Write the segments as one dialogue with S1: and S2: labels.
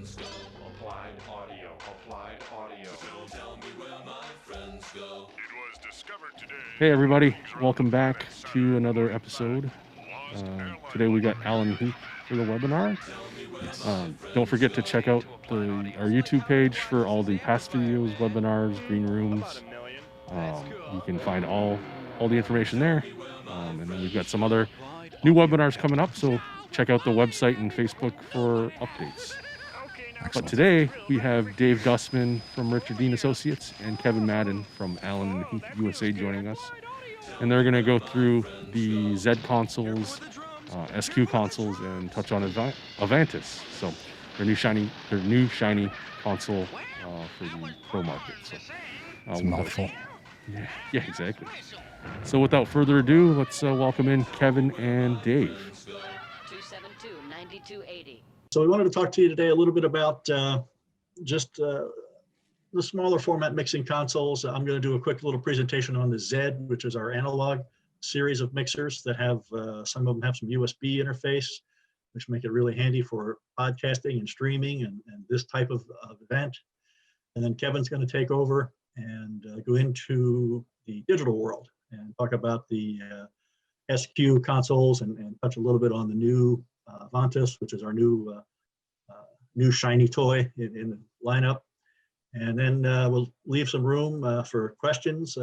S1: Applied audio. Applied audio.
S2: Hey everybody, welcome back to another episode. Today we got Allen Heath for the webinar. Don't forget to check out our YouTube page for all the past videos, webinars, green rooms. You can find all the information there. And then we've got some other new webinars coming up, so check out the website and Facebook for updates. But today we have Dave Dusman from Richard Dean Associates and Kevin Madden from Allen Heath USA joining us. And they're going to go through the Z consoles, SQ consoles, and touch on Avantis. So their new shiny console for the pro market. So
S3: it's a mouthful.
S2: Yeah, exactly. So without further ado, let's welcome in Kevin and Dave.
S4: 272-9280.
S5: So we wanted to talk to you today a little bit about just the smaller format mixing consoles. I'm going to do a quick little presentation on the Z, which is our analog series of mixers that have, some of them have some USB interface, which make it really handy for podcasting and streaming and this type of event. And then Kevin's going to take over and go into the digital world and talk about the SQ consoles and touch a little bit on the new Avantis, which is our new shiny toy in the lineup. And then we'll leave some room for questions.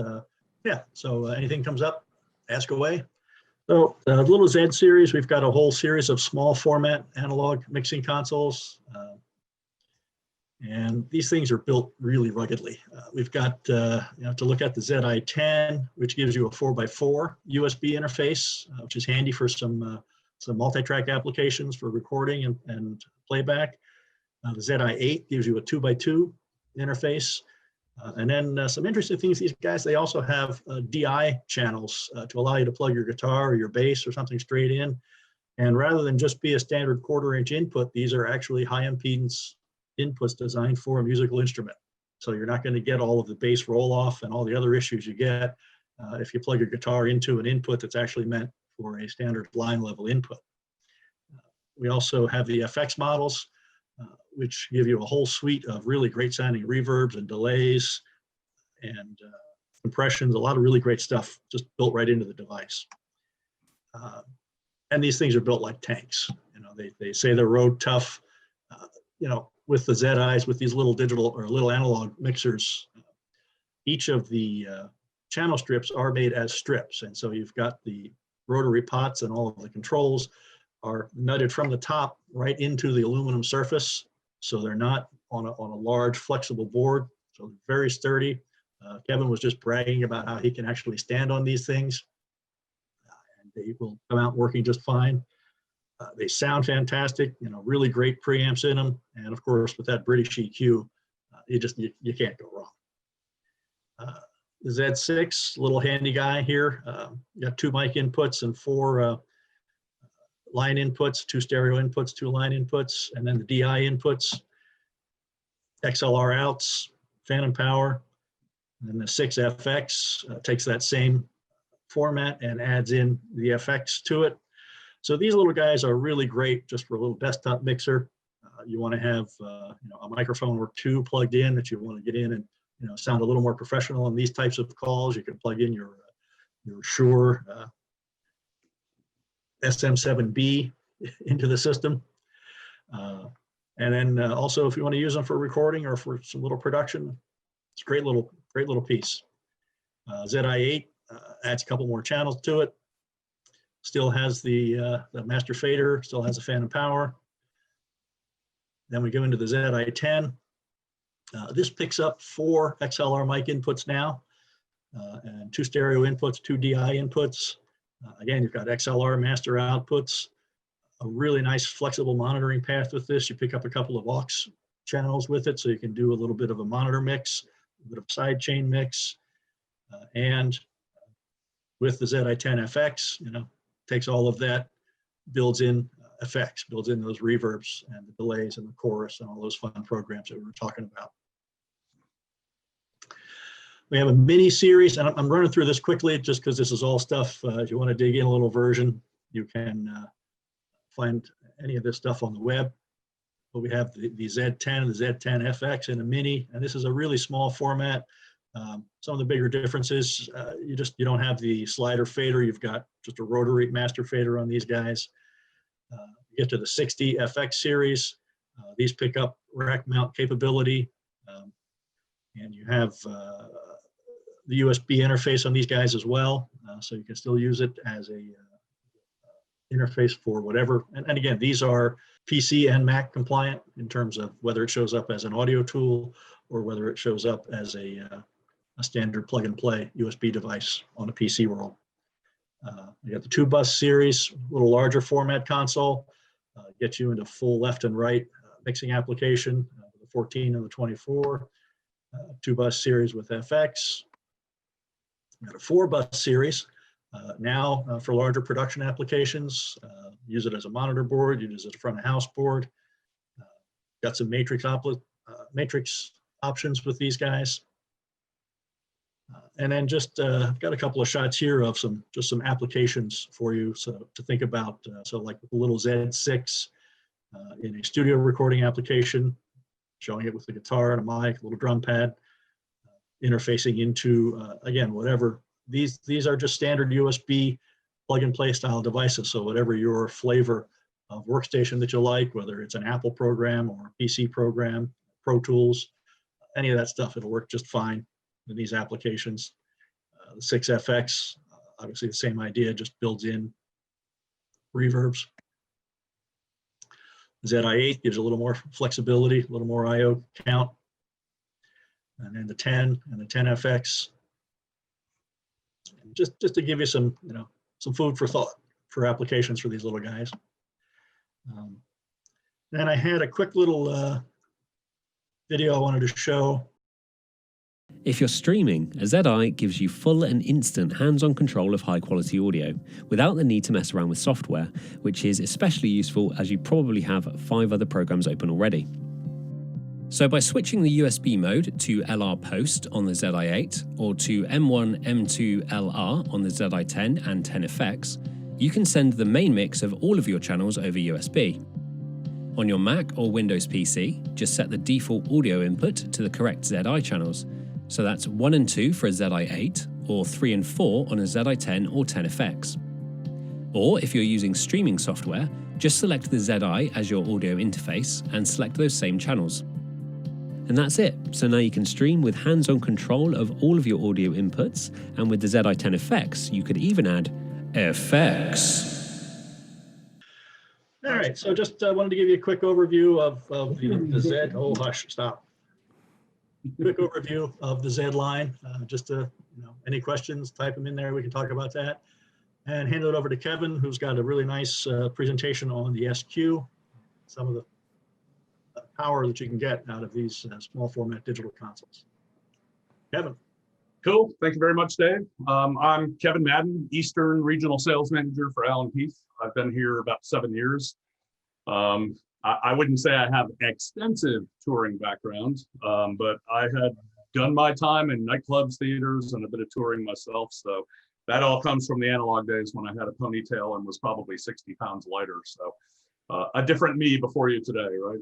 S5: So anything comes up, ask away. So the little Z series, we've got a whole series of small format analog mixing consoles. And these things are built really ruggedly. We've got, to look at the ZI-10, which gives you a 4x4 USB interface, which is handy for some multi-track applications for recording and playback. The ZI-8 gives you a 2x2 interface. And then some interesting things, these guys, they also have DI channels to allow you to plug your guitar or your bass or something straight in. And rather than just be a standard 1/4-inch input, these are actually high impedance inputs designed for a musical instrument. So you're not going to get all of the bass roll off and all the other issues you get if you plug your guitar into an input that's actually meant for a standard line level input. We also have the FX models, which give you a whole suite of really great sounding reverbs and delays and compressions, a lot of really great stuff just built right into the device. And these things are built like tanks. They say they're road tough. With the ZIs, with these little digital or little analog mixers, each of the channel strips are made as strips. And so you've got the rotary pots and all of the controls are nutted from the top right into the aluminum surface. So they're not on a large flexible board, so they're very sturdy. Kevin was just bragging about how he can actually stand on these things. And they will come out working just fine. They sound fantastic, really great preamps in them. And of course, with that British EQ, you can't go wrong. The Z6, little handy guy here. You got 2 mic inputs and 4 line inputs, 2 stereo inputs, 2 line inputs, and then the DI inputs, XLR outs, phantom power, and then the 6FX takes that same format and adds in the FX to it. So these little guys are really great just for a little desktop mixer. You want to have a microphone or 2 plugged in that you want to get in and sound a little more professional on these types of calls. You can plug in your Shure SM7B into the system. And then also if you want to use them for recording or for some little production, it's a great little piece. ZI-8 adds a couple more channels to it. Still has the master fader, still has a phantom power. Then we go into the ZI-10. This picks up 4 XLR mic inputs now, and 2 stereo inputs, 2 DI inputs. Again, you've got XLR master outputs, a really nice flexible monitoring path with this. You pick up a couple of aux channels with it, so you can do a little bit of a monitor mix, a bit of side chain mix, and with the ZI-10 FX, takes all of that, builds in effects, builds in those reverbs and the delays and the chorus and all those fun programs that we were talking about. We have a mini series, and I'm running through this quickly just because this is all stuff. If you want to dig in a little version, you can find any of this stuff on the web. but we have the Z10 and the Z10 FX and a Mini, and this is a really small format. Some of the bigger differences, you don't have the slider fader. You've got just a rotary master fader on these guys. You get to the 60 FX series. These pick up rack mount capability, and you have the USB interface on these guys as well, so you can still use it as a interface for whatever. And again, these are PC and Mac compliant in terms of whether it shows up as an audio tool or whether it shows up as a standard plug and play USB device on a PC world. You got the 2-bus series, a little larger format console, gets you into full left and right mixing application, the 14 and the 24, 2-bus series with FX. We got a 4-bus series now for larger production applications. Use it as a monitor board, use it as a front of house board. Got some matrix options with these guys. And then just I've got a couple of shots here of some applications for you to think about. So like the little Z6 in a studio recording application, showing it with the guitar and a mic, a little drum pad, interfacing into again, whatever. These are just standard USB plug and play style devices. So whatever your flavor of workstation that you like, whether it's an Apple program or a PC program, Pro Tools, any of that stuff, it'll work just fine in these applications. The 6FX, obviously the same idea, just builds in reverbs. ZI8 gives a little more flexibility, a little more I/O count. And then the 10 and the 10FX, just to give you some food for thought for applications for these little guys. Then I had a quick little video I wanted to show.
S3: If you're streaming, a ZI gives you full and instant hands-on control of high-quality audio, without the need to mess around with software, which is especially useful as you probably have 5 other programs open already. So by switching the USB mode to LR Post on the ZI8 or to M1, M2 LR on the ZI10 and 10FX, you can send the main mix of all of your channels over USB. On your Mac or Windows PC, just set the default audio input to the correct ZI channels. So that's 1 and 2 for a ZI8 or 3 and 4 on a ZI10 or 10FX. Or if you're using streaming software, just select the ZI as your audio interface and select those same channels. And that's it. So now you can stream with hands-on control of all of your audio inputs, and with the ZI10FX, you could even add effects.
S5: All right, so just wanted to give you a quick overview of the Z. Oh, hush, stop. Quick overview of the Z line. Just to, any questions, type them in there. We can talk about that. And hand it over to Kevin, who's got a really nice presentation on the SQ, some of the power that you can get out of these small format digital consoles. Kevin.
S4: Cool. Thank you very much, Dave. I'm Kevin Madden, Eastern Regional Sales Manager for Allen Heath. I've been here about 7 years. I wouldn't say I have extensive touring background, but I had done my time in nightclubs, theaters, and a bit of touring myself. So that all comes from the analog days when I had a ponytail and was probably 60 pounds lighter. So a different me before you today, right?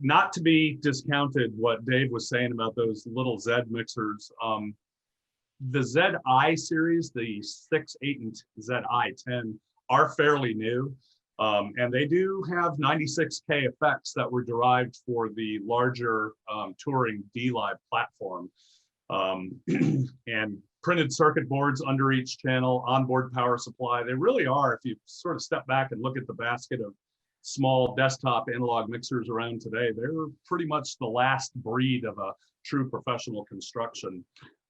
S4: Not to be discounted what Dave was saying about those little Z mixers. The ZI series, the 6, 8, and ZI10 are fairly new. And they do have 96K effects that were derived for the larger touring D-Live platform. And printed circuit boards under each channel, onboard power supply. They really are, if you sort of step back and look at the basket of small desktop analog mixers around today, they're pretty much the last breed of a true professional construction.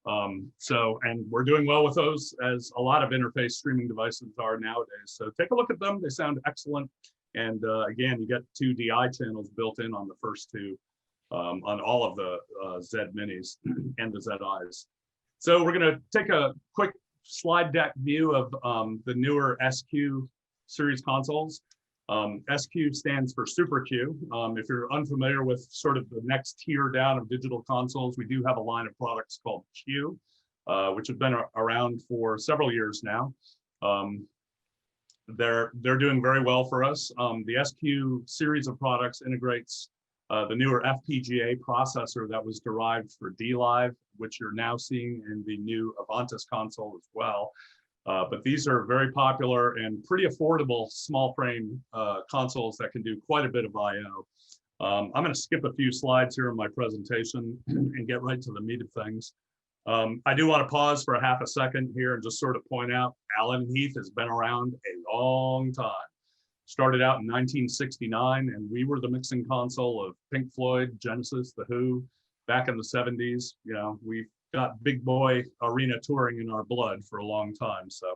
S4: And we're doing well with those, as a lot of interface streaming devices are nowadays. So take a look at them. They sound excellent. And again, you get 2 DI channels built in on the first 2 on all of the Z minis and the ZIs. So we're going to take a quick slide deck view of the newer SQ series consoles. SQ stands for Super Q. If you're unfamiliar with sort of the next tier down of digital consoles, we do have a line of products called Q, which have been around for several years now. They're doing very well for us. The SQ series of products integrates the newer FPGA processor that was derived for DLive, which you're now seeing in the new Avantis console as well. But these are very popular and pretty affordable small frame consoles that can do quite a bit of I/O. I'm going to skip a few slides here in my presentation and get right to the meat of things. I do want to pause for a half a second here and just sort of point out Allen Heath has been around a long time. Started out in 1969, and we were the mixing console of Pink Floyd, Genesis, The Who, back in the 70s. You know, we've got big boy arena touring in our blood for a long time. So,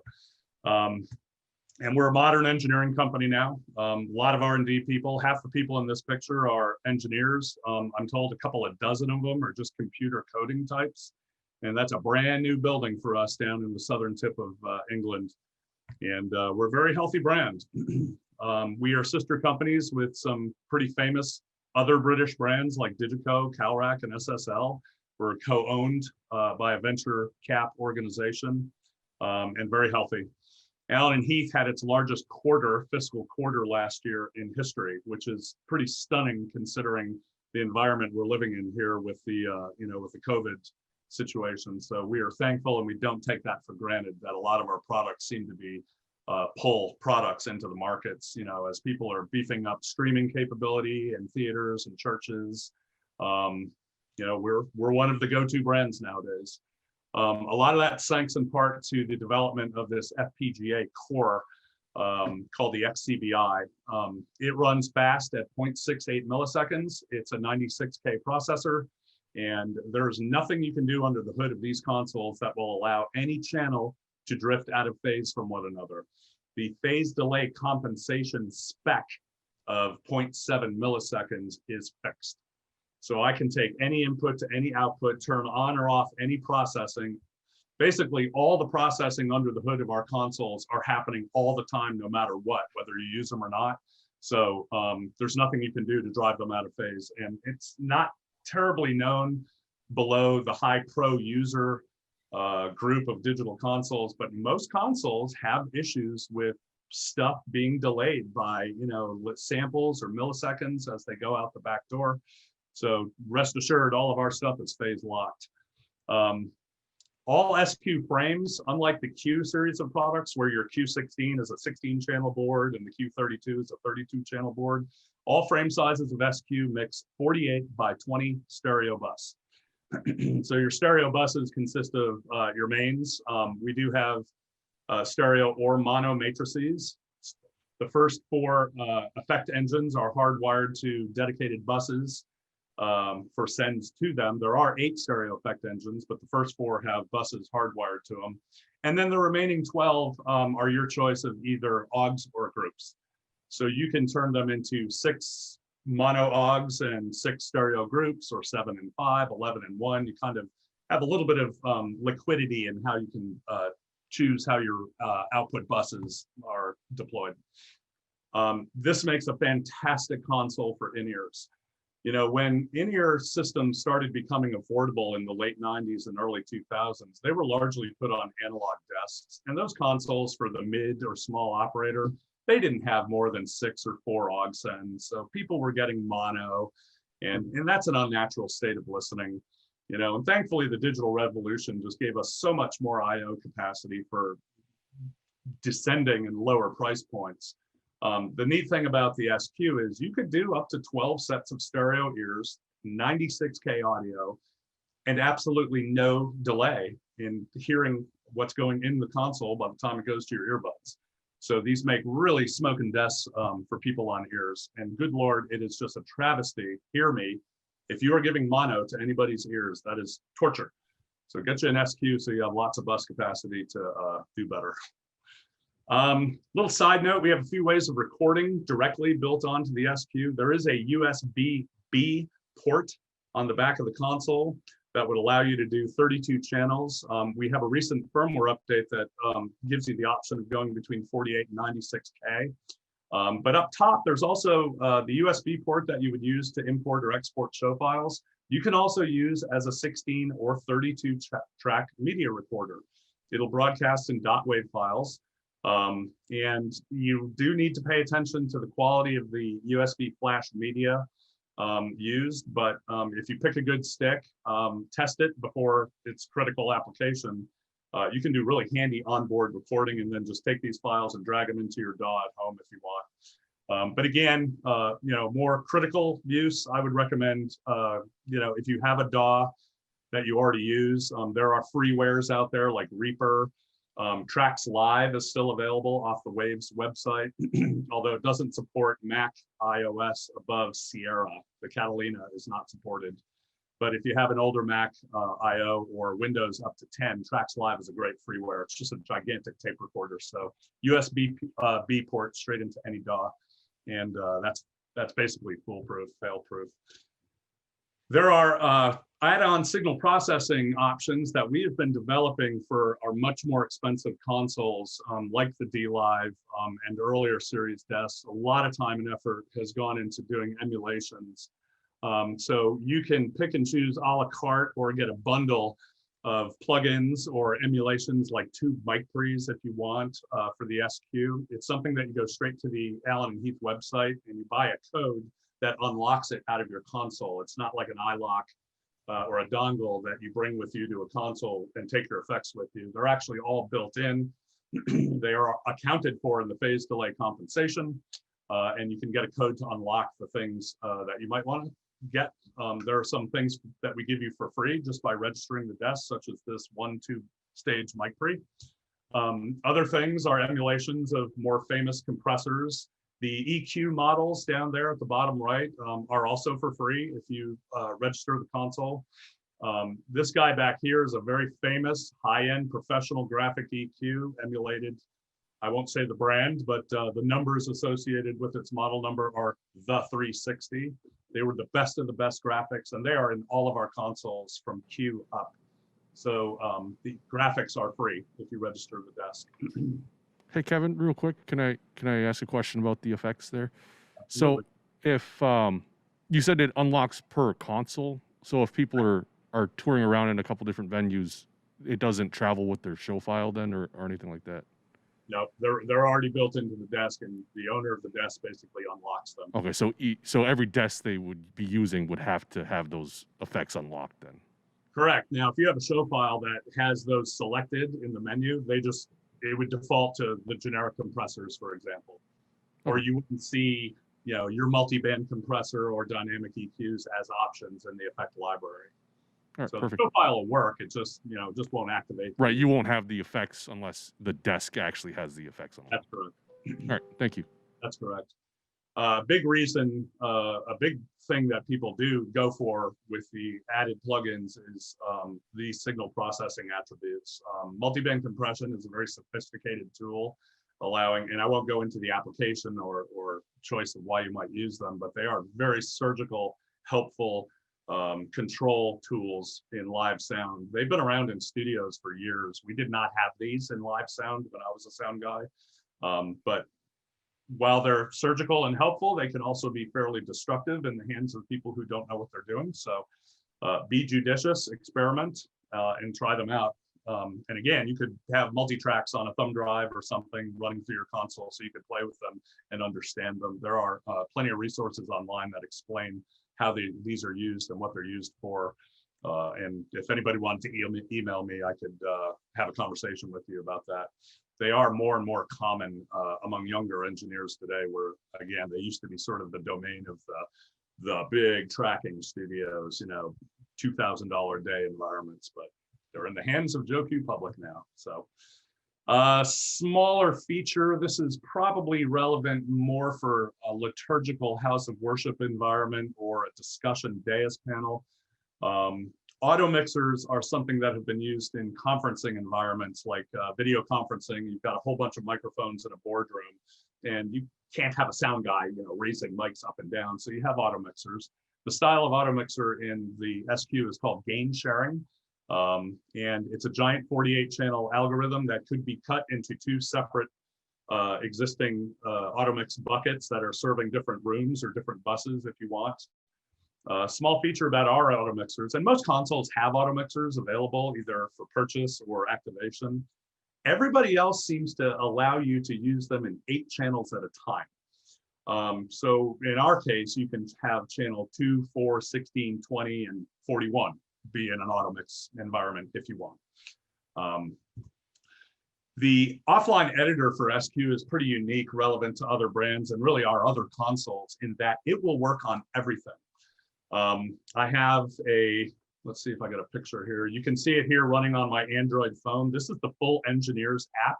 S4: and we're a modern engineering company now. A lot of R&D people. Half the people in this picture are engineers. I'm told a couple of dozen of them are just computer coding types. And that's a brand new building for us down in the southern tip of England. And we're a very healthy brand. We are sister companies with some pretty famous other British brands like Digico, Calrac, and SSL. We're co-owned by a venture cap organization and very healthy. Allen Heath had its largest fiscal quarter last year in history, which is pretty stunning considering the environment we're living in here with the with the COVID situation. So we are thankful, and we don't take that for granted, that a lot of our products seem to be pull products into the markets, you know, as people are beefing up streaming capability in theaters and churches. You know, we're one of the go-to brands nowadays. A lot of that thanks in part to the development of this FPGA core called the XCBI. It runs fast at 0.68 milliseconds. It's a 96K processor, and there's nothing you can do under the hood of these consoles that will allow any channel to drift out of phase from one another. The phase delay compensation spec of 0.7 milliseconds is fixed. So I can take any input to any output, turn on or off any processing. Basically, all the processing under the hood of our consoles are happening all the time, no matter what, whether you use them or not. So there's nothing you can do to drive them out of phase. And it's not terribly known below the high pro user group of digital consoles, but most consoles have issues with stuff being delayed by, you know, samples or milliseconds as they go out the back door. So rest assured, all of our stuff is phase locked. All SQ frames, unlike the Q series of products where your Q16 is a 16 channel board and the Q32 is a 32 channel board, all frame sizes of SQ mix 48 by 20 stereo bus. So your stereo buses consist of your mains. We do have stereo or mono matrices. The first 4 effect engines are hardwired to dedicated buses for sends to them. There are 8 stereo effect engines, but the first 4 have buses hardwired to them. And then the remaining 12 are your choice of either AUGs or groups. So you can turn them into 6 mono AUGs and 6 stereo groups, or 7 and 5, 11 and 1. You kind of have a little bit of liquidity in how you can choose how your output buses are deployed. This makes a fantastic console for in-ears. You know, when in-ear systems started becoming affordable in the late 90s and early 2000s, they were largely put on analog desks. And those consoles for the mid or small operator, they didn't have more than 6 or 4 AUG sends. So people were getting mono, and that's an unnatural state of listening. You know, and thankfully the digital revolution just gave us so much more I/O capacity for descending and lower price points. The neat thing about the SQ is you could do up to 12 sets of stereo ears, 96K audio, and absolutely no delay in hearing what's going in the console by the time it goes to your earbuds. So these make really smoking desks for people on ears. And good Lord, it is just a travesty, hear me, if you are giving mono to anybody's ears, that is torture. So get you an SQ so you have lots of bus capacity to do better. Little side note, we have a few ways of recording directly built onto the SQ. There is a USB-B port on the back of the console that would allow you to do 32 channels. We have a recent firmware update that gives you the option of going between 48 and 96K. But up top, there's also the USB port that you would use to import or export show files. You can also use as a 16 or 32 track media recorder. It'll broadcast in .wav files. And you do need to pay attention to the quality of the USB flash media used, but if you pick a good stick, test it before its critical application. You can do really handy onboard recording and then just take these files and drag them into your DAW at home if you want. But again, more critical use, I would recommend, if you have a DAW that you already use, there are freewares out there like Reaper. Tracks Live is still available off the Waves website, although it doesn't support Mac iOS above Sierra. The Catalina is not supported. But if you have an older Mac IO or Windows up to 10, Tracks Live is a great freeware. It's just a gigantic tape recorder. So USB B port straight into any DAW. And that's basically foolproof, fail-proof. There are add-on signal processing options that we have been developing for our much more expensive consoles, like the D-Live and earlier series desks. A lot of time and effort has gone into doing emulations. So you can pick and choose a la carte or get a bundle of plugins or emulations like 2 mic pre's if you want for the SQ. It's something that you go straight to the Allen Heath website and you buy a code that unlocks it out of your console. It's not like an iLock or a dongle that you bring with you to a console and take your effects with you. They're actually all built in. They are accounted for in the phase delay compensation, and you can get a code to unlock the things that you might want to get. There are some things that we give you for free just by registering the desk, such as this 1-2 stage mic pre. Other things are emulations of more famous compressors. The EQ models down there at the bottom right are also for free if you register the console. This guy back here is a very famous high-end professional graphic EQ emulated. I won't say the brand, but the numbers associated with its model number are the 360. They were the best of the best graphics, and they are in all of our consoles from Q up. So the graphics are free if you register the desk.
S2: Hey Kevin, real quick, can I ask a question about the effects there?
S4: Absolutely.
S2: So if you said it unlocks per console, so if people are touring around in a couple different venues, it doesn't travel with their show file then, or anything like that?
S4: No, they're already built into the desk, and the owner of the desk basically unlocks them.
S2: Okay, so every desk they would be using would have to have those effects unlocked then.
S4: Correct. Now, if you have a show file that has those selected in the menu, it would default to the generic compressors, for example. Or you wouldn't see, your multi-band compressor or dynamic EQs as options in the effect library.
S2: All right,
S4: So
S2: perfect.
S4: the show file will work. It just, just won't activate.
S2: Right, you won't have the effects unless the desk actually has the effects on.
S4: That's correct.
S2: All right, thank you.
S4: That's correct. Big reason, a big thing that people do go for with the added plugins is the signal processing attributes. Multiband compression is a very sophisticated tool, allowing, and I won't go into the application or choice of why you might use them, but they are very surgical, helpful control tools in live sound. They've been around in studios for years. We did not have these in live sound when I was a sound guy, but while they're surgical and helpful, they can also be fairly destructive in the hands of people who don't know what they're doing. So be judicious, experiment, and try them out. And again, you could have multi-tracks on a thumb drive or something running through your console so you could play with them and understand them. There are plenty of resources online that explain how these are used and what they're used for. And if anybody wanted to email me, I could have a conversation with you about that. They are more and more common among younger engineers today, where again, they used to be sort of the domain of the big tracking studios, $2,000 a day environments, but they're in the hands of Joe Q Public now. So smaller feature, this is probably relevant more for a liturgical house of worship environment or a discussion dais panel. Auto mixers are something that have been used in conferencing environments like video conferencing. You've got a whole bunch of microphones in a boardroom, and you can't have a sound guy, raising mics up and down. So you have auto mixers. The style of auto mixer in the SQ is called gain sharing. And it's a giant 48-channel algorithm that could be cut into 2 separate existing auto mix buckets that are serving different rooms or different buses if you want. Small feature about our auto mixers, and most consoles have auto mixers available either for purchase or activation. Everybody else seems to allow you to use them in 8 channels at a time. So in our case, you can have channel 2, 4, 16, 20, and 41 be in an auto mix environment if you want. The offline editor for SQ is pretty unique, relevant to other brands and really our other consoles in that it will work on everything. I have let's see if I got a picture here. You can see it here running on my Android phone. This is the full Engineers app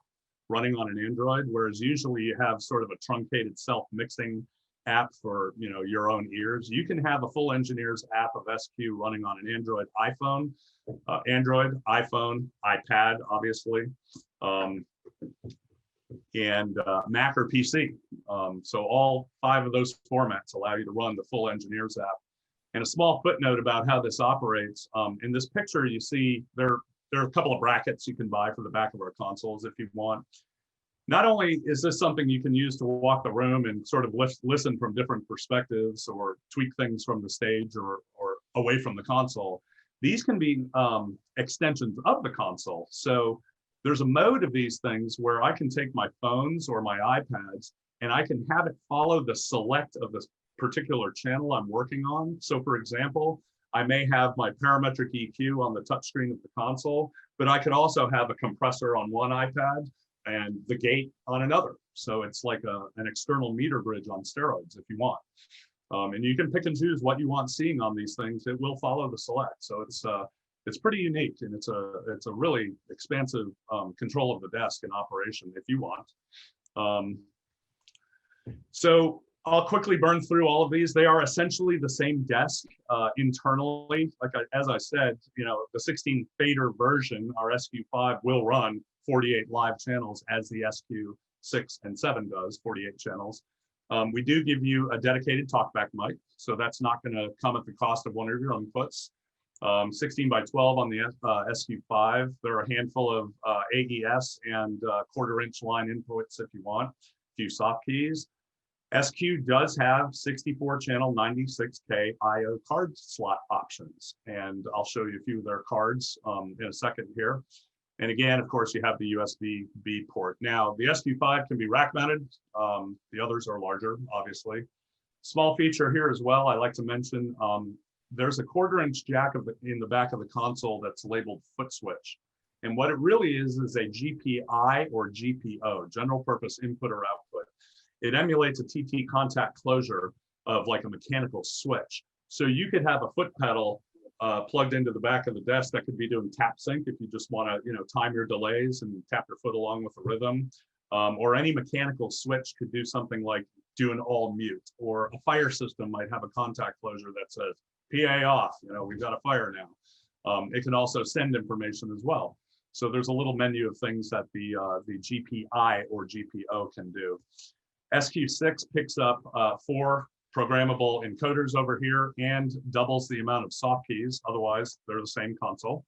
S4: running on an Android, whereas usually you have sort of a truncated self-mixing app for your own ears. You can have a full Engineers app of SQ running on an Android iPhone, iPad, obviously, and Mac or PC. So all 5 of those formats allow you to run the full Engineers app. And a small footnote about how this operates. In this picture, you see there are a couple of brackets you can buy for the back of our consoles if you want. Not only is this something you can use to walk the room and sort of listen from different perspectives or tweak things from the stage or away from the console, these can be extensions of the console. So there's a mode of these things where I can take my phones or my iPads and I can have it follow the select of this particular channel I'm working on. So for example, I may have my parametric EQ on the touchscreen of the console, but I could also have a compressor on one iPad and the gate on another. So it's like an external meter bridge on steroids if you want. And you can pick and choose what you want seeing on these things. It will follow the select. So it's pretty unique, and it's a really expansive control of the desk in operation if you want. So I'll quickly burn through all of these. They are essentially the same desk internally. As I said, the 16 fader version, our SQ5 will run 48 live channels as the SQ6 and 7 does, 48 channels. We do give you a dedicated talkback mic, so that's not going to come at the cost of one of your inputs. 16 by 12 on the SQ5. There are a handful of AES and 1/4-inch line inputs if you want, a few soft keys. SQ does have 64-channel 96K IO card slot options, and I'll show you a few of their cards in a second here. And again, of course, you have the USB-B port. Now, the SQ5 can be rack mounted. The others are larger, obviously. Small feature here as well, I like to mention, there's a 1/4-inch jack in the back of the console that's labeled foot switch. And what it really is a GPI or GPO, general purpose input or output. It emulates a TT contact closure of like a mechanical switch. So you could have a foot pedal plugged into the back of the desk that could be doing tap sync if you just want to, time your delays and tap your foot along with the rhythm. Or any mechanical switch could do something like do an all mute, or a fire system might have a contact closure that says PA off, we've got a fire now. It can also send information as well. So there's a little menu of things that the GPI or GPO can do. SQ6 picks up 4 programmable encoders over here and doubles the amount of soft keys. Otherwise, they're the same console.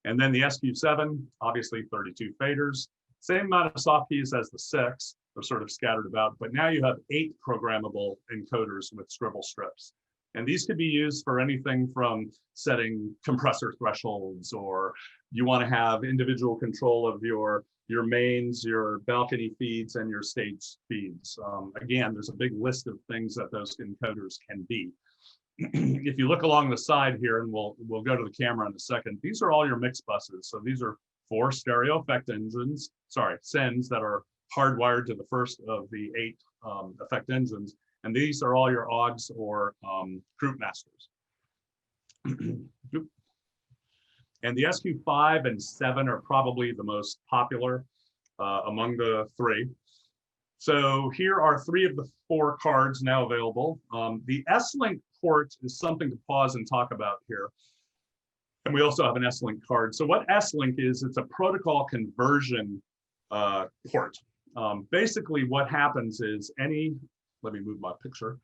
S4: And then the SQ7, obviously 32 faders, same amount of soft keys as the 6. They're sort of scattered about, but now you have 8 programmable encoders with scribble strips. And these could be used for anything from setting compressor thresholds, or you want to have individual control of your mains, your balcony feeds, and your stage feeds. Again, there's a big list of things that those encoders can be. If you look along the side here, and we'll go to the camera in a second, these are all your mix buses. So these are 4 stereo effect sends that are hardwired to the first of the 8 effect engines. And these are all your AUGs or group masters. And the SQ5 and 7 are probably the most popular among the 3. So here are 3 of the 4 cards now available. The S-Link port is something to pause and talk about here. And we also have an S-Link card. So what S-Link is, it's a protocol conversion port. Basically what happens is let me move my picture.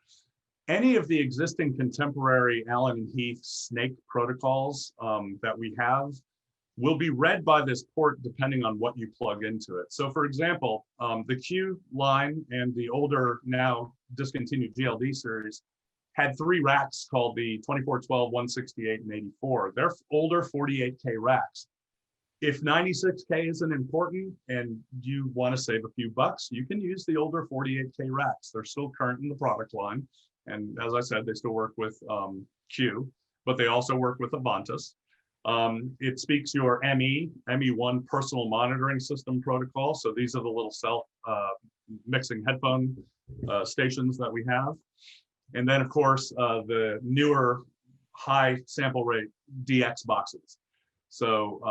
S4: Any of the existing contemporary Allen Heath snake protocols that we have will be read by this port depending on what you plug into it. So for example, the Q line and the older, now discontinued GLD series had 3 racks called the 2412, 168, and 84. They're older 48K racks. If 96K isn't important and you want to save a few bucks, you can use the older 48K racks. They're still current in the product line. And as I said, they still work with Q, but they also work with Avantis. It speaks your ME1 personal monitoring system protocol. So these are the little self mixing headphone stations that we have. And then of course, the newer high sample rate DX boxes. So,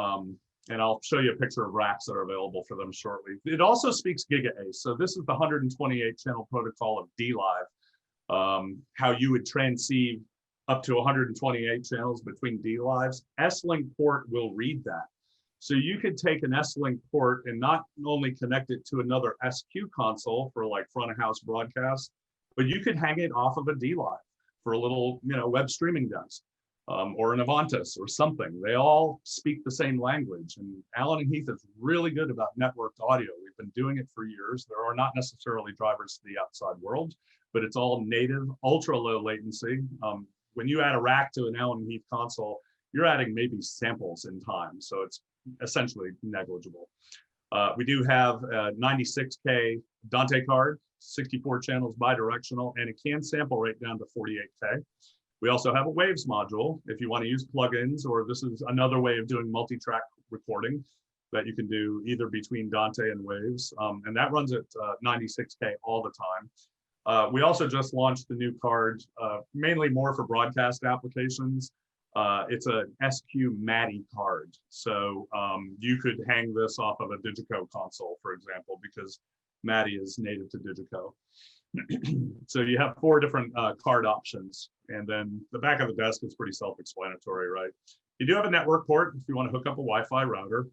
S4: and I'll show you a picture of racks that are available for them shortly. It also speaks GigaAce. So this is the 128 channel protocol of DLive, how you would transceive up to 128 channels between DLives. S-Link port will read that. So you could take an S-Link port and not only connect it to another SQ console for like front of house broadcast, but you could hang it off of a DLive for a little, web streaming desk. Or an Avantis or something. They all speak the same language. And Allen Heath is really good about networked audio. We've been doing it for years. There are not necessarily drivers to the outside world, but it's all native, ultra low latency. When you add a rack to an Allen Heath console, you're adding maybe samples in time. So it's essentially negligible. We do have a 96K Dante card, 64 channels bidirectional, and it can sample rate down to 48K. We also have a Waves module if you want to use plugins, or this is another way of doing multi-track recording that you can do either between Dante and Waves. And that runs at 96K all the time. We also just launched the new card, mainly more for broadcast applications. It's a SQ Maddy card. So you could hang this off of a Digico console, for example, because Maddy is native to Digico. So you have 4 different card options, and then the back of the desk is pretty self-explanatory, right? You do have a network port if you want to hook up a Wi-Fi router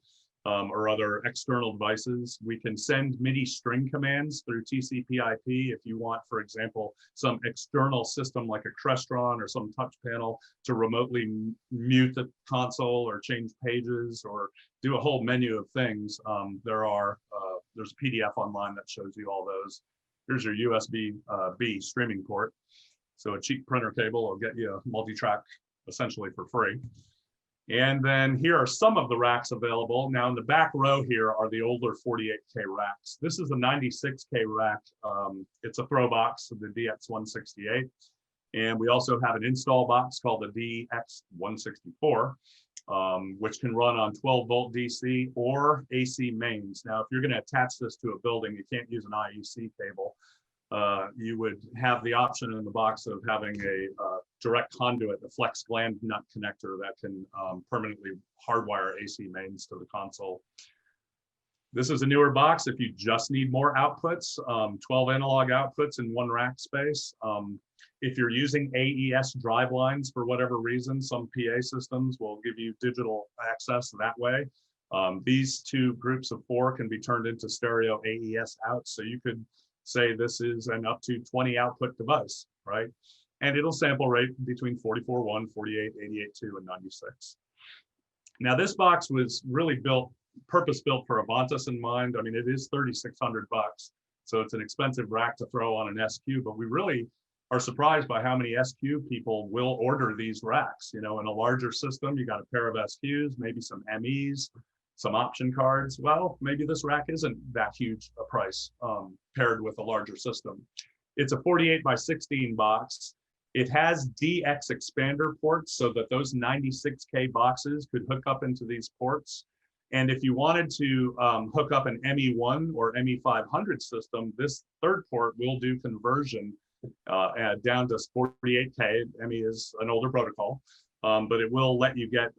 S4: or other external devices. We can send MIDI string commands through TCP/IP if you want, for example, some external system like a Crestron or some touch panel to remotely mute the console or change pages or do a whole menu of things. There's a PDF online that shows you all those. Here's your USB-B streaming port. So a cheap printer cable will get you a multi-track essentially for free. And then here are some of the racks available. Now in the back row here are the older 48K racks. This is a 96K rack. It's a throw box of the DX168. And we also have an install box called the DX164. Which can run on 12 volt DC or AC mains. Now, if you're going to attach this to a building, you can't use an IEC cable. You would have the option in the box of having a direct conduit, a flex gland nut connector that can permanently hardwire AC mains to the console. This is a newer box if you just need more outputs, 12 analog outputs in one rack space. If you're using AES drive lines for whatever reason, some PA systems will give you digital access that way. These 2 groups of 4 can be turned into stereo AES outs. So you could say this is an up to 20 output device, right? And it'll sample rate between 44.1, 48, 88.2, and 96. Now this box was really purpose-built for Avantis in mind. I mean, it is $3,600, so it's an expensive rack to throw on an SQ, but we really are surprised by how many SQ people will order these racks. In a larger system, you got a pair of SQs, maybe some MEs, some option cards. Well, maybe this rack isn't that huge a price paired with a larger system. It's a 48 by 16 box. It has DX expander ports so that those 96K boxes could hook up into these ports. And if you wanted to hook up an ME1 or ME500 system, this third port will do conversion down to 48K. ME is an older protocol, but it will let you get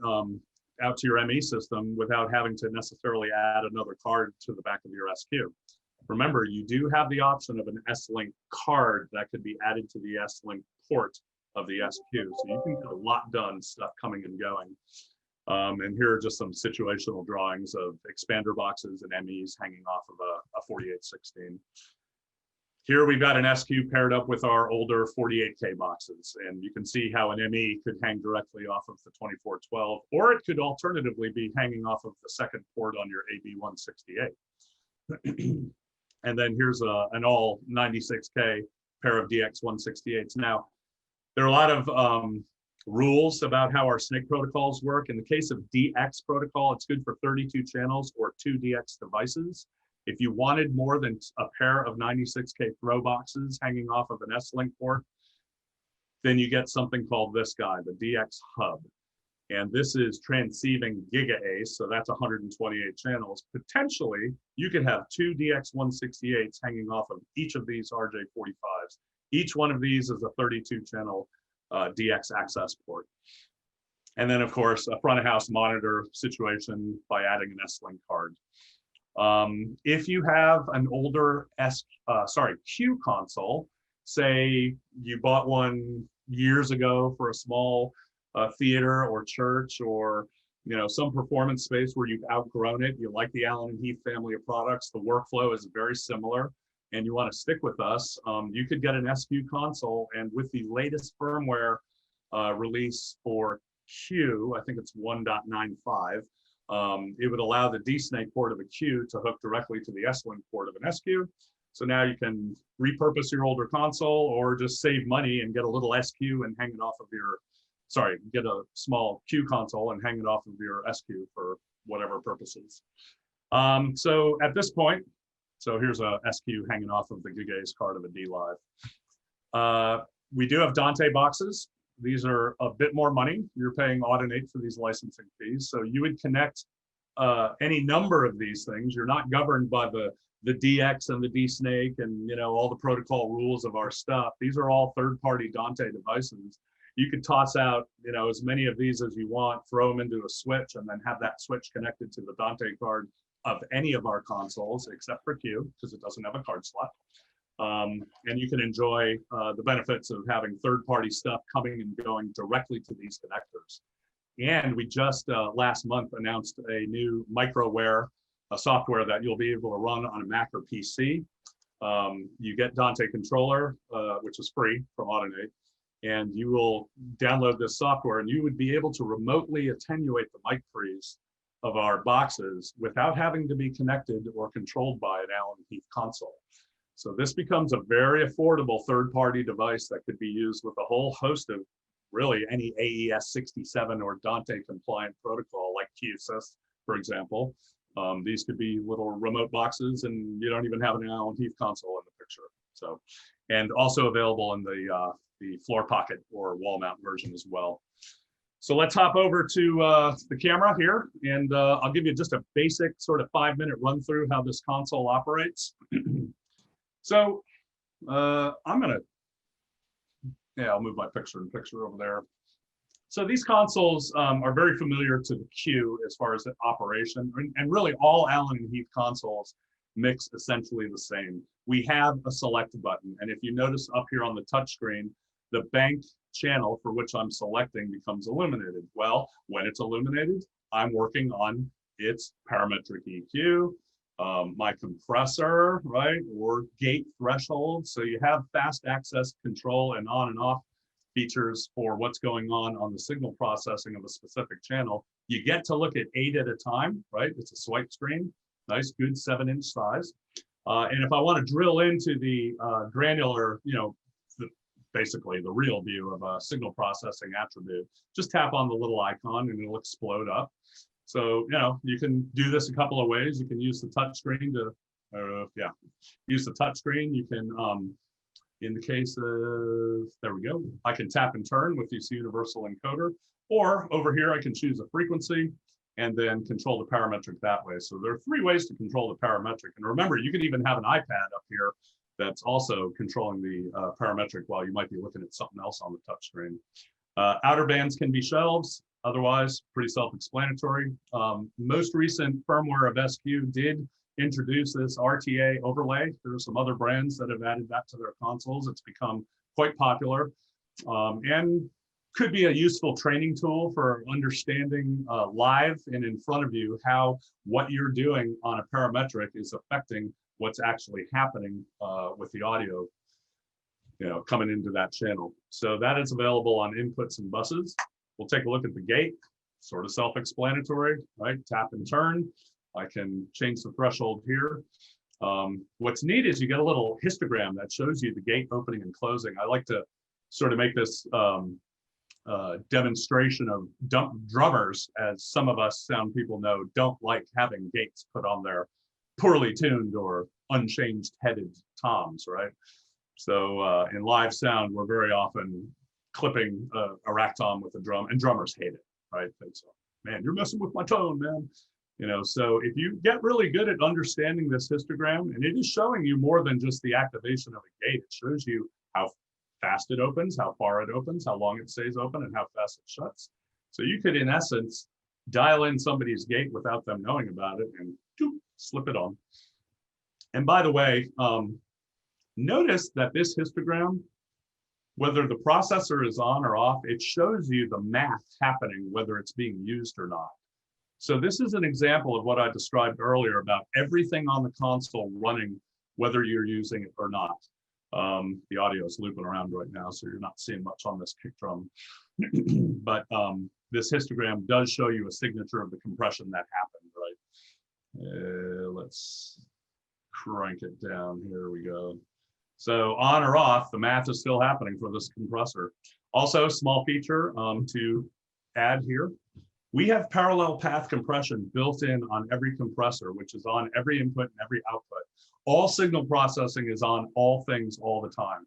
S4: out to your ME system without having to necessarily add another card to the back of your SQ. Remember, you do have the option of an S-Link card that could be added to the S-Link port of the SQ. So you can get a lot done, stuff coming and going. And here are just some situational drawings of expander boxes and MEs hanging off of a 4816. Here we've got an SQ paired up with our older 48K boxes, and you can see how an ME could hang directly off of the 2412, or it could alternatively be hanging off of the second port on your AB168. And then here's an all 96K pair of DX168s. Now, there are a lot of rules about how our SNCC protocols work. In the case of DX protocol, it's good for 32 channels or 2 DX devices. If you wanted more than a pair of 96K throw boxes hanging off of an S-Link port, then you get something called this guy, the DX Hub. And this is transceiving GigaAce, so that's 128 channels. Potentially, you could have 2 DX168s hanging off of each of these RJ45s. Each one of these is a 32 channel DX access port. And then, of course, a front of house monitor situation by adding an S-Link card. If you have an older Q console, say you bought one years ago for a small theater or church, or some performance space where you've outgrown it, you like the Allen Heath family of products, the workflow is very similar, and you want to stick with us, you could get an SQ console, and with the latest firmware release for Q, I think it's 1.95, it would allow the D-Snake port of a Q to hook directly to the S-Link port of an SQ. So now you can repurpose your older console, or just save money and get a little SQ and hang it off of your, get a small Q console and hang it off of your SQ for whatever purposes. So at this point, so here's a SQ hanging off of the GigaAce card of a D-Live. We do have Dante boxes. These are a bit more money. You're paying Audinate for these licensing fees. So you would connect any number of these things. You're not governed by the DX and the D-Snake and all the protocol rules of our stuff. These are all third-party Dante devices. You could toss out as many of these as you want, throw them into a switch, and then have that switch connected to the Dante card of any of our consoles, except for Q, because it doesn't have a card slot. And you can enjoy the benefits of having third-party stuff coming and going directly to these connectors. And we just last month announced a new microware software that you'll be able to run on a Mac or PC. You get Dante controller, which is free from Audinate, and you will download this software, and you would be able to remotely attenuate the mic freeze of our boxes without having to be connected or controlled by an Allen Heath console. So this becomes a very affordable third-party device that could be used with a whole host of really any AES 67 or Dante compliant protocol like QSys, for example. These could be little remote boxes, and you don't even have an Allen Heath console in the picture. So, and also available in the floor pocket or wall mount version as well. So let's hop over to the camera here, and I'll give you just a basic sort of 5-minute run through how this console operates. So I'm gonna, I'll move my picture-in-picture over there. So these consoles are very familiar to the Q as far as the operation, and really all Allen Heath consoles mix essentially the same. We have a select button, and if you notice up here on the touchscreen, the bank channel for which I'm selecting becomes illuminated. Well, when it's illuminated, I'm working on its parametric EQ, my compressor, right, or gate threshold. So you have fast access control and on and off features for what's going on the signal processing of a specific channel. You get to look at 8 at a time, right? It's a swipe screen, nice, good 7-inch size. And if I want to drill into the granular, basically the real view of a signal processing attribute, just tap on the little icon and it'll explode up. So, you can do this a couple of ways. You can use the touch screen to, use the touch screen. You can, in the case of, there we go, I can tap and turn with this universal encoder, or over here I can choose a frequency and then control the parametric that way. So there are 3 ways to control the parametric. And remember, you can even have an iPad up here that's also controlling the parametric while you might be looking at something else on the touch screen. Outer bands can be shelves, otherwise pretty self-explanatory. Most recent firmware of SQ did introduce this RTA overlay. There are some other brands that have added that to their consoles. It's become quite popular and could be a useful training tool for understanding live and in front of you how what you're doing on a parametric is affecting what's actually happening with the audio coming into that channel. So that is available on inputs and buses. We'll take a look at the gate, sort of self-explanatory, right? Tap and turn. I can change the threshold here. What's neat is you get a little histogram that shows you the gate opening and closing. I like to sort of make this demonstration of drummers, as some of us sound people know, don't like having gates put on their poorly tuned or unchanged headed toms, right? So in live sound, we're very often clipping a rack tom with a drum, and drummers hate it, right? So, man, you're messing with my tone, man. You know, so if you get really good at understanding this histogram, and it is showing you more than just the activation of a gate, it shows you how fast it opens, how far it opens, how long it stays open, and how fast it shuts. So you could, in essence, dial in somebody's gate without them knowing about it and slip it on. And by the way, notice that this histogram, whether the processor is on or off, it shows you the math happening, whether it's being used or not. So this is an example of what I described earlier about everything on the console running, whether you're using it or not. The audio is looping around right now, so you're not seeing much on this kick drum. But this histogram does show you a signature of the compression that happened, right? Let's crank it down. Here we go. So on or off, the math is still happening for this compressor. Also, small feature to add here. We have parallel path compression built in on every compressor, which is on every input and every output. All signal processing is on all things all the time.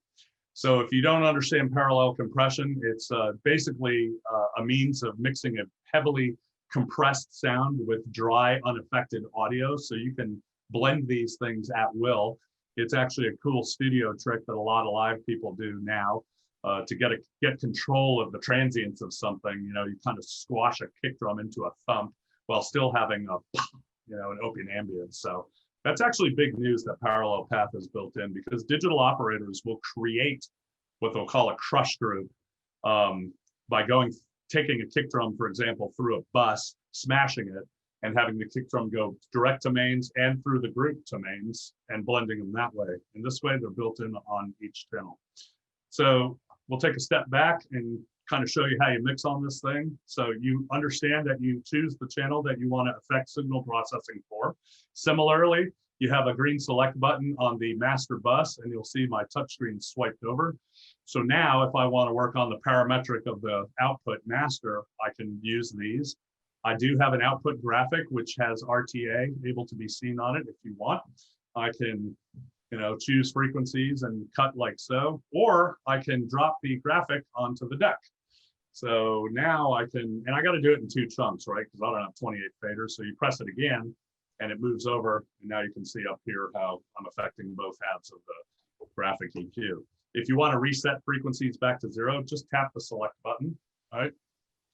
S4: So if you don't understand parallel compression, it's basically a means of mixing a heavily compressed sound with dry, unaffected audio. So you can blend these things at will. It's actually a cool studio trick that a lot of live people do now. To get control of the transients of something, you know, you kind of squash a kick drum into a thump while still having an open ambience. So that's actually big news that parallel path is built in, because digital operators will create what they'll call a crush group by taking a kick drum, for example, through a bus, smashing it, and having the kick drum go direct to mains and through the group to mains and blending them that way. And this way they're built in on each channel. So we'll take a step back and kind of show you how you mix on this thing. So you understand that you choose the channel that you want to affect signal processing for. Similarly, you have a green select button on the master bus, and you'll see my touchscreen swiped over. So now if I want to work on the parametric of the output master, I can use these. I do have an output graphic, which has RTA able to be seen on it if you want. I can choose frequencies and cut like so, or I can drop the graphic onto the deck. So now I can, and I got to do it in 2 chunks, right? Because I don't have 28 faders. So you press it again and it moves over. And now you can see up here how I'm affecting both halves of the graphic EQ. If you want to reset frequencies back to 0, just tap the select button, all right?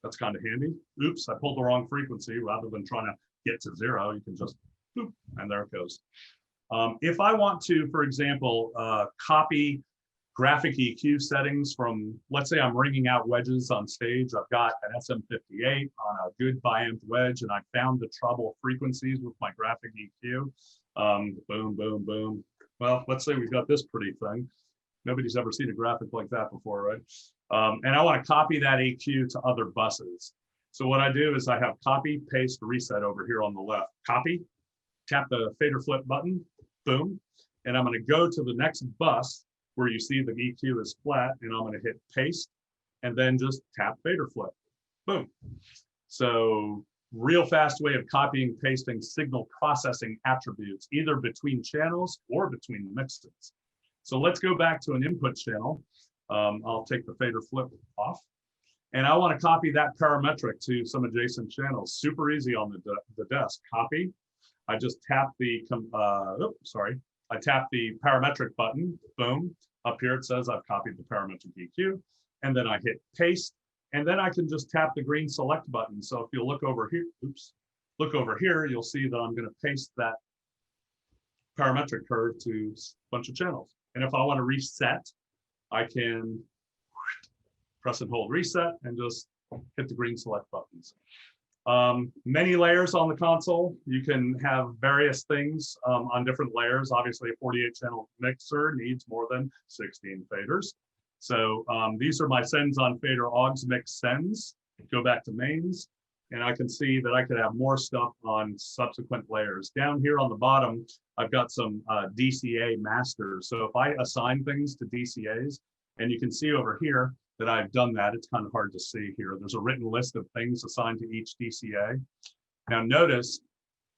S4: That's kind of handy. Oops, I pulled the wrong frequency. Rather than trying to get to 0, you can just boop, and there it goes. If I want to, for example, copy graphic EQ settings from, let's say I'm ringing out wedges on stage. I've got an SM58 on a good biamped wedge, and I found the treble frequencies with my graphic EQ. Boom, boom, boom. Well, let's say we've got this pretty thing. Nobody's ever seen a graphic like that before, right? And I want to copy that EQ to other buses. So what I do is I have copy, paste, reset over here on the left. Copy, tap the fader flip button, boom. And I'm going to go to the next bus where you see the EQ is flat, and I'm going to hit paste and then just tap fader flip, boom. So real fast way of copying, pasting signal processing attributes, either between channels or between mixes. So let's go back to an input channel. I'll take the fader flip off, and I want to copy that parametric to some adjacent channels. Super easy on the desk. Copy. I just tap the, I tap the parametric button, boom. Up here it says I've copied the parametric EQ, and then I hit paste, and then I can just tap the green select button. So if you look over here, look over here, you'll see that I'm going to paste that parametric curve to a bunch of channels. And if I want to reset, I can press and hold reset and just hit the green select buttons. Many layers on the console. You can have various things on different layers. Obviously, a 48 channel mixer needs more than 16 faders. So these are my sends on fader augs mix sends. Go back to mains, and I can see that I could have more stuff on subsequent layers. Down here on the bottom, I've got some DCA masters. So if I assign things to DCAs, and you can see over here, that I've done that. It's kind of hard to see here. There's a written list of things assigned to each DCA. Now notice,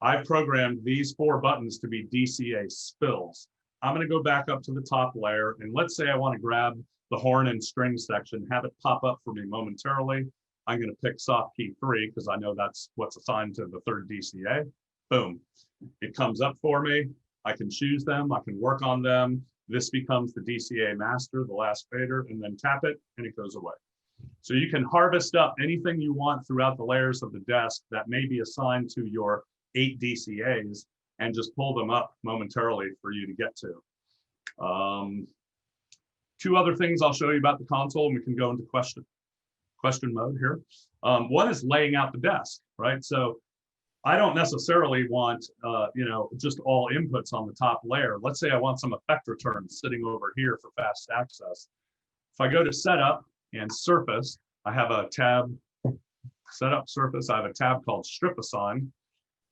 S4: I've programmed these 4 buttons to be DCA spills. I'm going to go back up to the top layer, and let's say I want to grab the horn and string section, have it pop up for me momentarily. I'm going to pick soft key 3 because I know that's what's assigned to the 3rd DCA. Boom. It comes up for me. I can choose them. I can work on them. This becomes the DCA master, the last fader, and then tap it and it goes away. So you can harvest up anything you want throughout the layers of the desk that may be assigned to your 8 DCAs and just pull them up momentarily for you to get to. 2 other things I'll show you about the console, and we can go into question mode here. One is laying out the desk, right? So I don't necessarily want, just all inputs on the top layer. Let's say I want some effect returns sitting over here for fast access. If I go to setup and surface, I have a tab, setup surface, I have a tab called strip assign.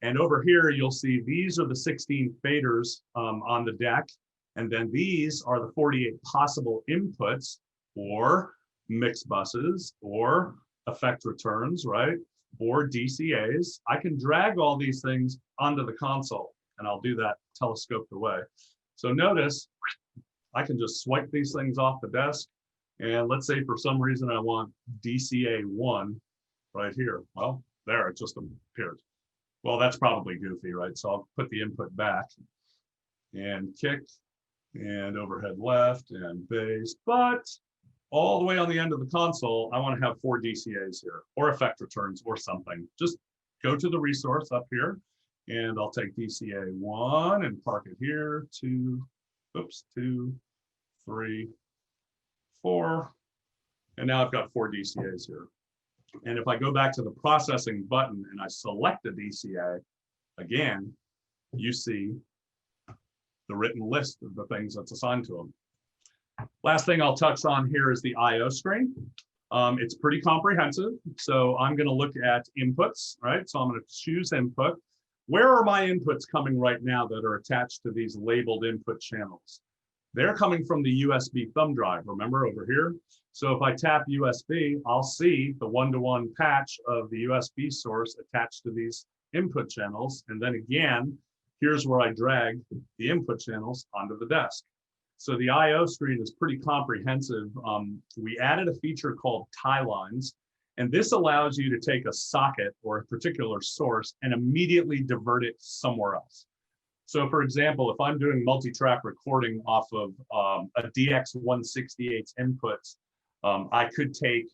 S4: And over here, you'll see these are the 16 faders on the deck. And then these are the 48 possible inputs or mix buses or effect returns, right? Or DCAs. I can drag all these things onto the console, and I'll do that telescoped away. So notice I can just swipe these things off the desk, and let's say for some reason I want DCA 1 right here. Well, there it just appeared. Well, that's probably goofy, right? So I'll put the input back and kick and overhead left and bass, but all the way on the end of the console, I want to have 4 DCAs here, or effect returns, or something. Just go to the resource up here, and I'll take DCA 1 and park it here, 2, 3, 4, and now I've got 4 DCAs here. And if I go back to the processing button and I select a DCA, again, you see the written list of the things that's assigned to them. Last thing I'll touch on here is the I/O screen. It's pretty comprehensive. So I'm going to look at inputs, right? So I'm going to choose input. Where are my inputs coming right now that are attached to these labeled input channels? They're coming from the USB thumb drive, remember over here? So if I tap USB, I'll see the one-to-one patch of the USB source attached to these input channels. And then again, here's where I drag the input channels onto the desk. So the I/O screen is pretty comprehensive. We added a feature called tie lines, and this allows you to take a socket or a particular source and immediately divert it somewhere else. So for example, if I'm doing multi-track recording off of a DX168 inputs, I could take,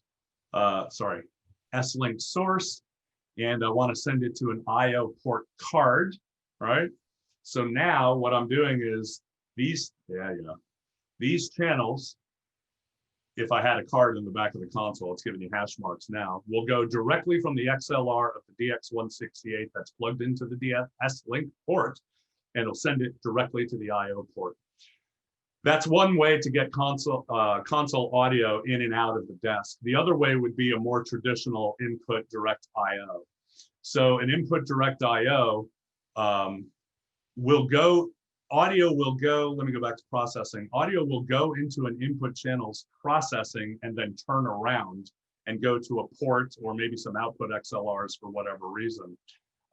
S4: S-Link source, and I want to send it to an I/O port card, right? So now what I'm doing is these channels, if I had a card in the back of the console, it's giving you hash marks now, will go directly from the XLR of the DX168 that's plugged into the S-Link port, and it'll send it directly to the I/O port. That's one way to get console audio in and out of the desk. The other way would be a more traditional input direct I/O. So an input direct I/O audio will go, let me go back to processing. Audio will go into an input channel's processing and then turn around and go to a port or maybe some output XLRs for whatever reason.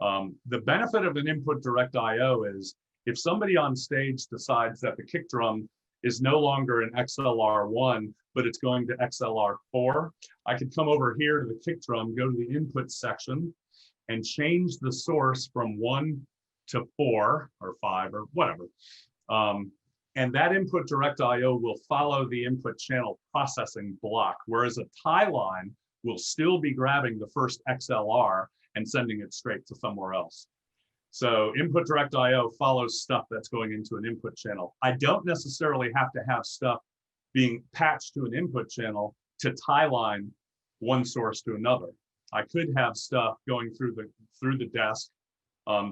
S4: The benefit of an input direct I/O is if somebody on stage decides that the kick drum is no longer an XLR1, but it's going to XLR4, I could come over here to the kick drum, go to the input section, and change the source from 1 to 4 or 5 or whatever. And that input direct I/O will follow the input channel processing block, whereas a tie line will still be grabbing the first XLR and sending it straight to somewhere else. So input direct I/O follows stuff that's going into an input channel. I don't necessarily have to have stuff being patched to an input channel to tie line one source to another. I could have stuff going through the desk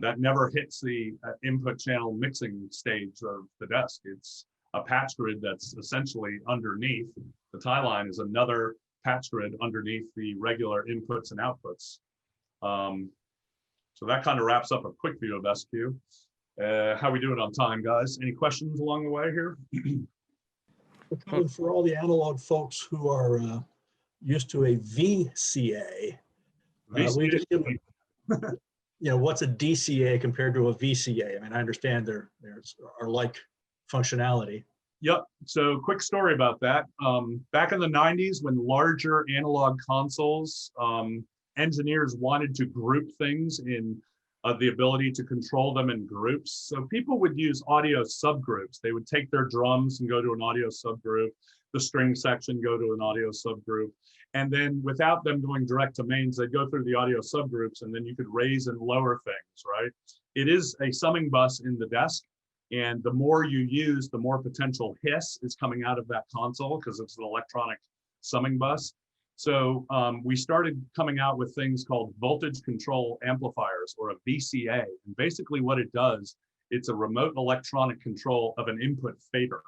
S4: that never hits the input channel mixing stage of the desk. It's a patch grid that's essentially underneath. The tie line is another patch grid underneath the regular inputs and outputs. So that kind of wraps up a quick view of SQ. How we doing on time, guys? Any questions along the way here?
S5: We're coming for all the analog folks who are used to a VCA. We just give them, what's a DCA compared to a VCA? I mean, I understand there are like functionality.
S4: Yep. So quick story about that. Back in the 90s, when larger analog consoles, engineers wanted to group things in the ability to control them in groups. So people would use audio subgroups. They would take their drums and go to an audio subgroup, the string section, go to an audio subgroup. And then without them going direct to mains, they'd go through the audio subgroups, and then you could raise and lower things, right? It is a summing bus in the desk. And the more you use, the more potential hiss is coming out of that console because it's an electronic summing bus. So we started coming out with things called voltage control amplifiers, or a VCA. And basically what it does, it's a remote electronic control of an input fader.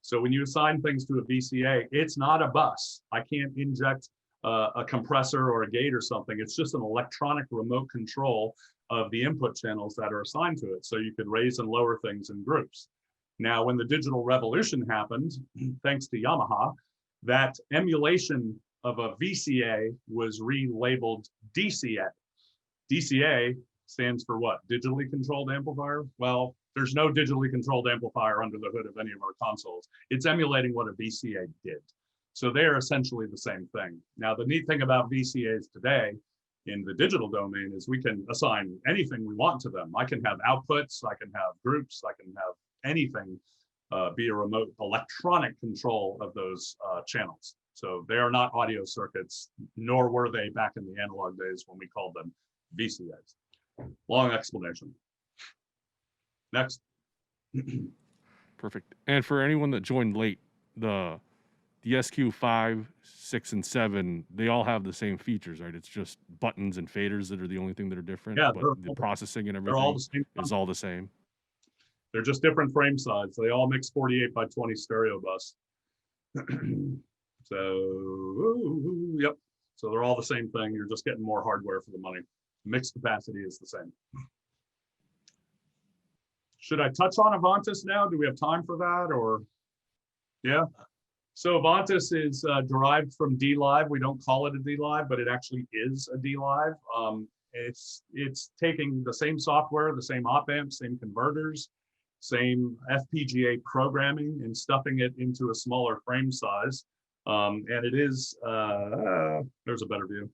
S4: So when you assign things to a VCA, it's not a bus. I can't inject a compressor or a gate or something. It's just an electronic remote control of the input channels that are assigned to it. So you could raise and lower things in groups. Now, when the digital revolution happened, thanks to Yamaha, that emulation of a VCA was relabeled DCA. DCA stands for what? Digitally controlled amplifier? Well, there's no digitally controlled amplifier under the hood of any of our consoles. It's emulating what a VCA did. So they're essentially the same thing. Now, the neat thing about VCAs today in the digital domain is we can assign anything we want to them. I can have outputs, I can have groups, I can have anything be a remote electronic control of those channels. So they are not audio circuits, nor were they back in the analog days when we called them VCAs. Long explanation. Next.
S2: Perfect. And for anyone that joined late, the SQ5, 6, and 7, they all have the same features, right? It's just buttons and faders that are the only thing that are different.
S4: Yeah,
S2: but the processing and
S4: they're all
S2: everything
S4: the same.
S2: is all the same.
S4: They're just different frame size. They all mix 48 by 20 stereo bus. So, yep. So they're all the same thing. You're just getting more hardware for the money. Mix capacity is the same. Should I touch on Avantis now? Do we have time for that, or? Yeah. So Avantis is derived from D-Live. We don't call it a D-Live, but it actually is a D-Live. It's taking the same software, the same op amps, same converters, same FPGA programming, and stuffing it into a smaller frame size. And it is, there's a better view.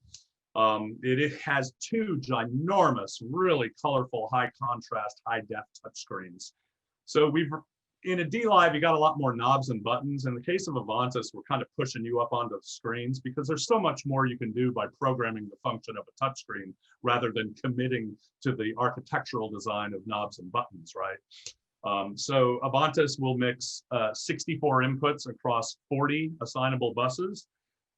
S4: It has two ginormous, really colorful, high contrast, high def touchscreens. So in a D-Live, you got a lot more knobs and buttons. In the case of Avantis, we're kind of pushing you up onto the screens because there's so much more you can do by programming the function of a touchscreen rather than committing to the architectural design of knobs and buttons, right? So Avantis will mix 64 inputs across 40 assignable buses.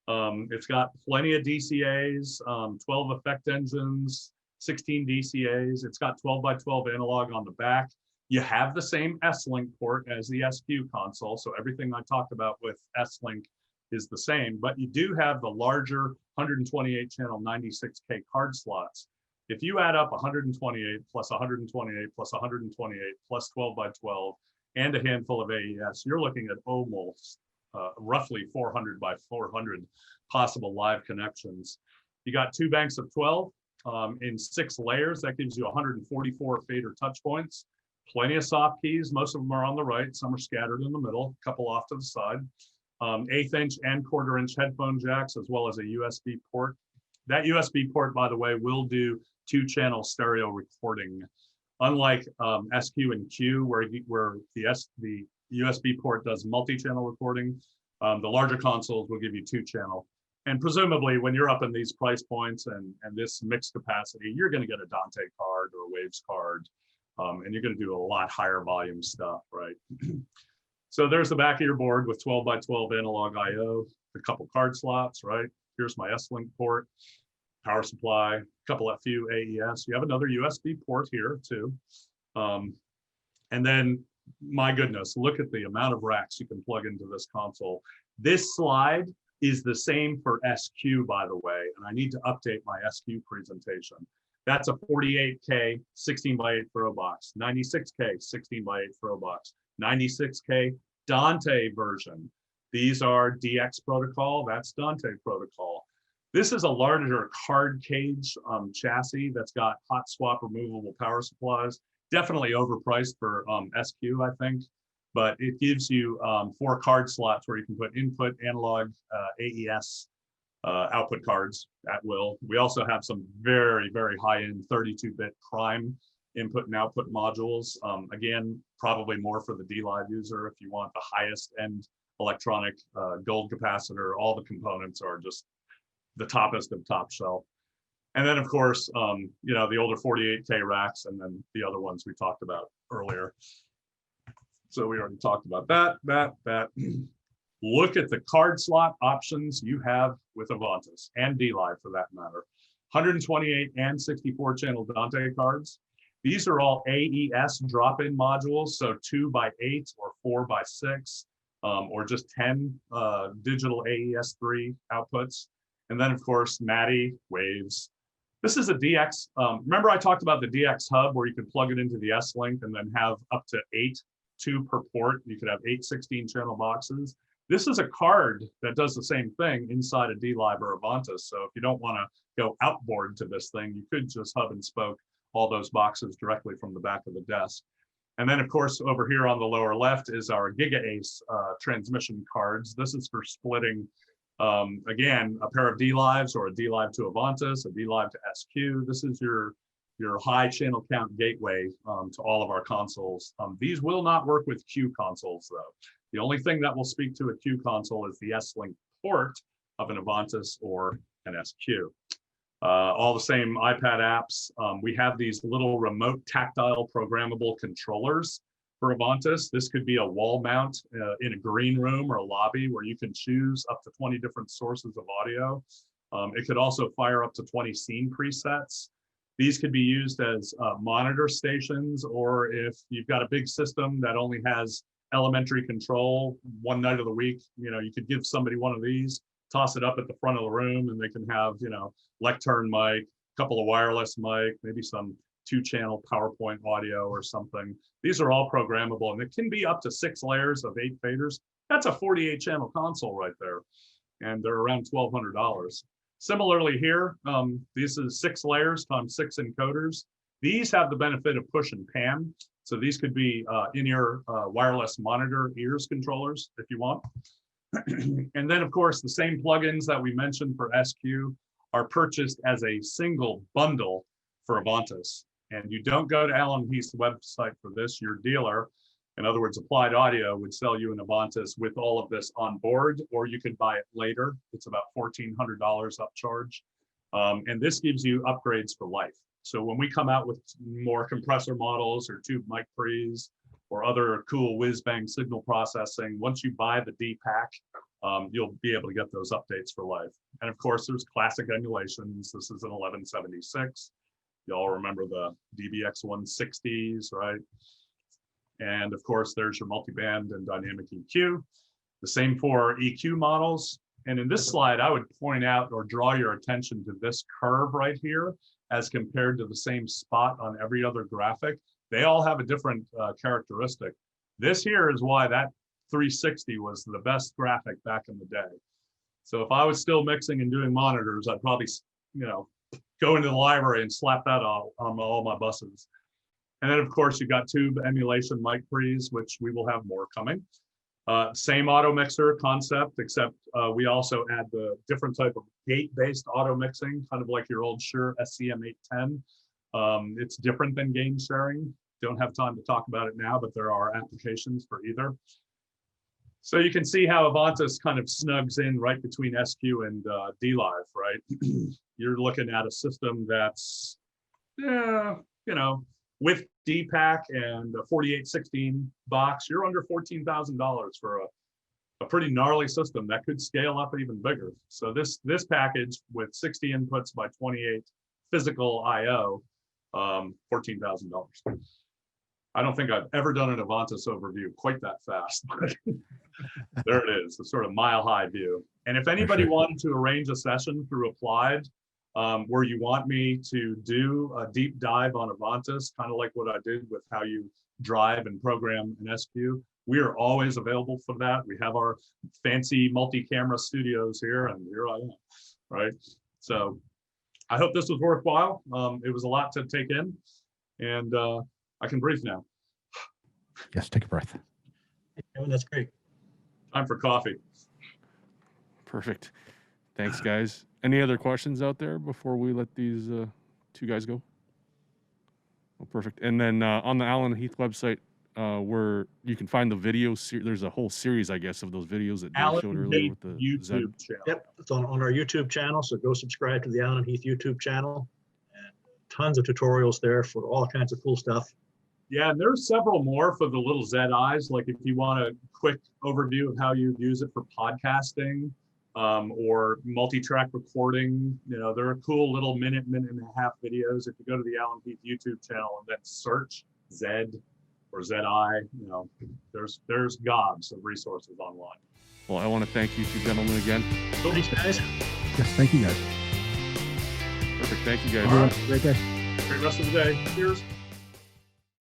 S4: It's got plenty of DCAs, 12 effect engines, 16 DCAs. It's got 12 by 12 analog on the back. You have the same S-Link port as the SQ console, so everything I talked about with S-Link is the same, but you do have the larger 128 channel 96K card slots. If you add up 128 plus 128 plus 128 plus 12 by 12 and a handful of AES, you're looking at almost roughly 400 by 400 possible live connections. You got two banks of 12 in 6 layers. That gives you 144 fader touch points. Plenty of soft keys. Most of them are on the right. Some are scattered in the middle, a couple off to the side. 1/8 inch and 1/4 inch headphone jacks, as well as a USB port. That USB port, by the way, will do 2-channel stereo recording. Unlike SQ and Q, where the USB port does multi-channel recording, the larger consoles will give you 2-channel. And presumably, when you're up in these price points and this mixed capacity, you're going to get a Dante card or a Waves card. And you're going to do a lot higher volume stuff, right? So there's the back of your board with 12 by 12 analog I/O, a couple card slots, right? Here's my S-Link port, power supply, a few AES. You have another USB port here too. And then, my goodness, look at the amount of racks you can plug into this console. This slide is the same for SQ, by the way, and I need to update my SQ presentation. That's a 48K 16 by 8 throw box, 96K 16 by 8 throw box, 96K Dante version. These are DX protocol, that's Dante protocol. This is a larger card cage chassis that's got hot swap removable power supplies. Definitely overpriced for SQ, I think, but it gives you 4 card slots where you can put input, analog, AES, output cards at will. We also have some very, very high-end 32-bit prime input and output modules. Again, probably more for the D-Live user if you want the highest end electronic gold capacitor. All the components are just the toppest of top shelf. And then of course, you know, the older 48K racks and then the other ones we talked about earlier. So we already talked about that. Look at the card slot options you have with Avantis and D-Live for that matter. 128 and 64 channel Dante cards. These are all AES drop-in modules, so 2x8 or 4x6, or just 10 digital AES3 outputs. And then of course, MADI, waves. This is a DX. Remember I talked about the DX hub where you could plug it into the S-Link and then have up to 2 per port. You could have 8 16-channel boxes. This is a card that does the same thing inside a D-Live or Avantis. So if you don't want to go outboard to this thing, you could just hub and spoke all those boxes directly from the back of the desk. And then of course, over here on the lower left is our Giga Ace transmission cards. This is for splitting, again, a pair of D-Lives or a D-Live to Avantis, a D-Live to SQ. This is your high channel count gateway to all of our consoles. These will not work with Q consoles though. The only thing that will speak to a Q console is the S-Link port of an Avantis or an SQ. All the same iPad apps. We have these little remote tactile programmable controllers for Avantis. This could be a wall mount in a green room or a lobby where you can choose up to 20 different sources of audio. It could also fire up to 20 scene presets. These could be used as monitor stations, or if you've got a big system that only has elementary control one night of the week, you know, you could give somebody one of these, toss it up at the front of the room, and they can have, you know, lectern mic, a couple of wireless mic, maybe some 2-channel PowerPoint audio or something. These are all programmable, and it can be up to 6 layers of 8 faders. That's a 48-channel console right there, and they're around $1,200. Similarly here, this is 6 layers times 6 encoders. These have the benefit of push and pan. So these could be in-ear wireless monitor ears controllers if you want. And then of course, the same plugins that we mentioned for SQ are purchased as a single bundle for Avantis. And you don't go to Allen Heath's website for this, your dealer, in other words, Applied Audio would sell you an Avantis with all of this on board, or you could buy it later. It's about $1,400 upcharge. And this gives you upgrades for life. So when we come out with more compressor models or tube mic pre's or other cool whiz-bang signal processing, once you buy the D-Pack, you'll be able to get those updates for life. And of course, there's classic emulations. This is an 1176. Y'all remember the DBX 160s, right? And of course, there's your multiband and dynamic EQ. The same for EQ models. And in this slide, I would point out or draw your attention to this curve right here as compared to the same spot on every other graphic. They all have a different characteristic. This here is why that 360 was the best graphic back in the day. So if I was still mixing and doing monitors, I'd probably, you know, go into the library and slap that on all my buses. And then of course you got tube emulation mic pre's, which we will have more coming. Same auto mixer concept, except we also add the different type of gate-based auto mixing, kind of like your old Shure SCM810. It's different than gain sharing. Don't have time to talk about it now, but there are applications for either. So you can see how Avantis kind of snugs in right between SQ and D-Live, right? You're looking at a system that's, you know, with D-Pack and a 4816 box, you're under $14,000 for a pretty gnarly system that could scale up even bigger. So this package with 60 inputs by 28 physical I/O, $14,000. I don't think I've ever done an Avantis overview quite that fast, but there it is, the sort of mile-high view. And if anybody wanted to arrange a session through Applied, where you want me to do a deep dive on Avantis, kind of like what I did with how you drive and program an SQ, we are always available for that. We have our fancy multi-camera studios here, and here I am, right? So I hope this was worthwhile. It was a lot to take in, and I can breathe now.
S6: Yes, take a breath.
S5: Kevin, that's great.
S4: Time for coffee.
S2: Perfect. Thanks, guys. Any other questions out there before we let these two guys go? Oh, perfect. And then on the Allen Heath website, where you can find the video, there's a whole series, I guess, of those videos that Dave showed
S4: Allen
S2: earlier
S4: Heath
S2: with the
S4: YouTube channel.
S5: Yep, it's on our YouTube channel, so go subscribe to the Allen Heath YouTube channel. And tons of tutorials there for all kinds of cool stuff.
S4: Yeah, and there's several more for the little ZIs. Like if you want a quick overview of how you use it for podcasting or multi-track recording, there are cool little minute and a half videos. If you go to the Allen Heath YouTube channel and then search Z or ZI, there's gobs of resources online.
S2: Well, I want to thank you two gentlemen again.
S5: Thanks, guys.
S6: Yes, thank you guys.
S2: Perfect. Thank you guys.
S6: Everyone, have a great day.
S4: Great rest of the day. Cheers.